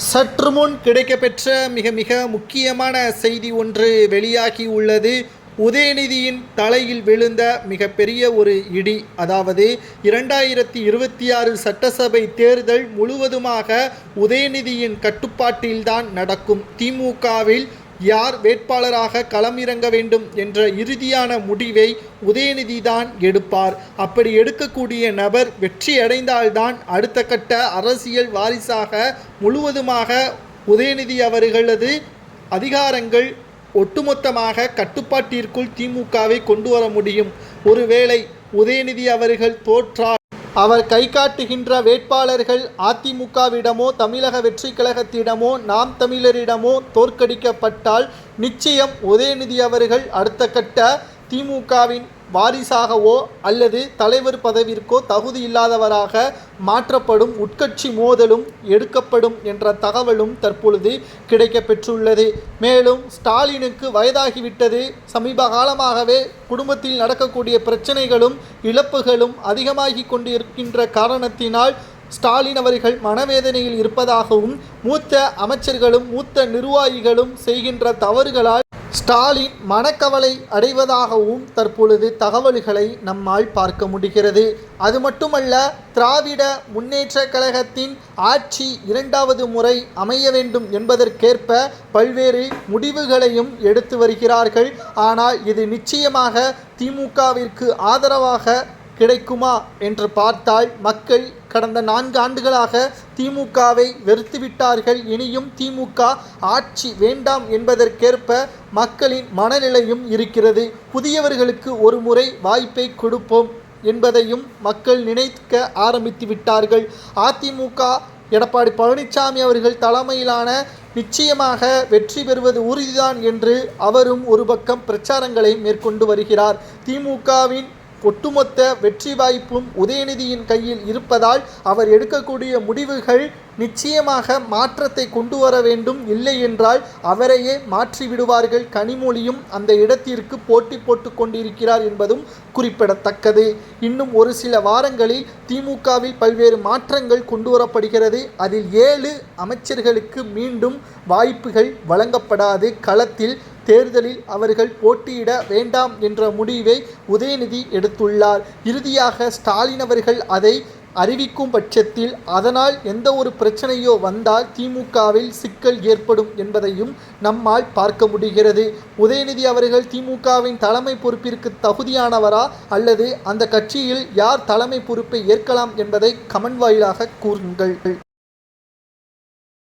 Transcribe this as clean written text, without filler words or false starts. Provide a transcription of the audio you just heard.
சற்று முன் கிடைக்கப்பெற்ற மிக மிக முக்கியமான செய்தி ஒன்று வெளியாகி உள்ளது. உதயநிதியின் தலையில் விழுந்த மிகப்பெரிய ஒரு இடி. அதாவது 2026 சட்டசபை தேர்தல் முழுவதுமாக உதயநிதியின் கட்டுப்பாட்டில்தான் நடக்கும். திமுகவில் யார் வேட்பாளராக களமிறங்க வேண்டும் என்ற இறுதியான முடிவை உதயநிதி தான் எடுப்பார். அப்படி எடுக்கக்கூடிய நபர் வெற்றி அடைந்தால்தான் அடுத்த கட்ட அரசியல் வாரிசாக முழுவதுமாக உதயநிதி அவர்களது அதிகாரங்கள் ஒட்டுமொத்தமாக கட்டுப்பாட்டிற்குள் திமுகவை கொண்டு வர முடியும். ஒருவேளை உதயநிதி அவர்கள் தோற்றால் அவர் கை காட்டுகின்ற வேட்பாளர்கள் அதிமுகவிடமோ தமிழக வெற்றி கழகத்திடமோ நாம் தமிழரிடமோ தோற்கடிக்கப்பட்டால் நிச்சயம் உதயநிதி அவர்கள் அடுத்த கட்ட திமுகவின் வாரிசாகவோ அல்லது தலைவர் பதவிற்கோ தகுதி இல்லாதவராக மாற்றப்படும், உட்கட்சி மோதலும் எடுக்கப்படும் என்ற தகவலும் தற்பொழுது கிடைக்கப்பெற்றுள்ளது. மேலும் ஸ்டாலினுக்கு வயதாகிவிட்டது. சமீப காலமாகவே குடும்பத்தில் நடக்கக்கூடிய பிரச்சனைகளும் இழப்புகளும் அதிகமாகி கொண்டிருக்கின்ற காரணத்தினால் ஸ்டாலின் அவர்கள் மனவேதனையில் இருப்பதாகவும் மூத்த அமைச்சர்களும் மூத்த நிர்வாகிகளும் செய்கின்ற தவறுகளால் ஸ்டாலின் மனக்கவலை அடைவதாகவும் தற்பொழுது தகவல்களை நம்மால் பார்க்க முடிகிறது. அது மட்டுமல்ல, திராவிட முன்னேற்ற கழகத்தின் ஆட்சி இரண்டாவது முறை அமைய வேண்டும் என்பதற்கேற்ப பல்வேறு முடிவுகளையும் எடுத்து வருகிறார்கள். ஆனால் இது நிச்சயமாக திமுகவிற்கு ஆதரவாக கிடைக்குமா என்று பார்த்தால் மக்கள் கடந்த 4 ஆண்டுகளாக திமுகவை வெறுத்துவிட்டார்கள். இனியும் திமுக ஆட்சி வேண்டாம் என்பதற்கேற்ப மக்களின் மனநிலையும் இருக்கிறது. புதியவர்களுக்கு ஒரு முறை வாய்ப்பை கொடுப்போம் என்பதையும் மக்கள் நினைக்க ஆரம்பித்து விட்டார்கள். அதிமுக எடப்பாடி பழனிசாமி அவர்கள் தலைமையிலான நிச்சயமாக வெற்றி பெறுவது உறுதிதான் என்று அவரும் ஒரு பக்கம் பிரச்சாரங்களை மேற்கொண்டு வருகிறார். திமுகவின் ஒட்டுமொத்த வெற்றி வாய்ப்பும் உதயநிதியின் கையில் இருப்பதால் அவர் எடுக்கக்கூடிய முடிவுகள் நிச்சயமாக மாற்றத்தை கொண்டு வர வேண்டும். இல்லை என்றால் அவரையே மாற்றிவிடுவார்கள். கனிமொழியும் அந்த இடத்திற்கு போட்டி போட்டு கொண்டிருக்கிறார் என்பதும் குறிப்பிடத்தக்கது. இன்னும் ஒரு சில வாரங்களில் திமுகவில் பல்வேறு மாற்றங்கள் கொண்டு வரப்படுகிறது. அதில் 7 அமைச்சர்களுக்கு மீண்டும் வாய்ப்புகள் வழங்கப்படாது. களத்தில் தேர்தலில் அவர்கள் போட்டியிட வேண்டாம் என்ற முடிவை உதயநிதி எடுத்துள்ளார். இறுதியாக ஸ்டாலின் அவர்கள் அதை அறிவிக்கும் பட்சத்தில் அதனால் எந்த ஒரு பிரச்சனையோ வந்தால் திமுகவில் சிக்கல் ஏற்படும் என்பதையும் நம்மால் பார்க்க முடிகிறது. உதயநிதி அவர்கள் திமுகவின் தலைமை பொறுப்பிற்கு தகுதியானவரா அல்லது அந்த கட்சியில் யார் தலைமை பொறுப்பை ஏற்கலாம் என்பதை கமெண்ட் வாயிலாக கூறுங்கள்.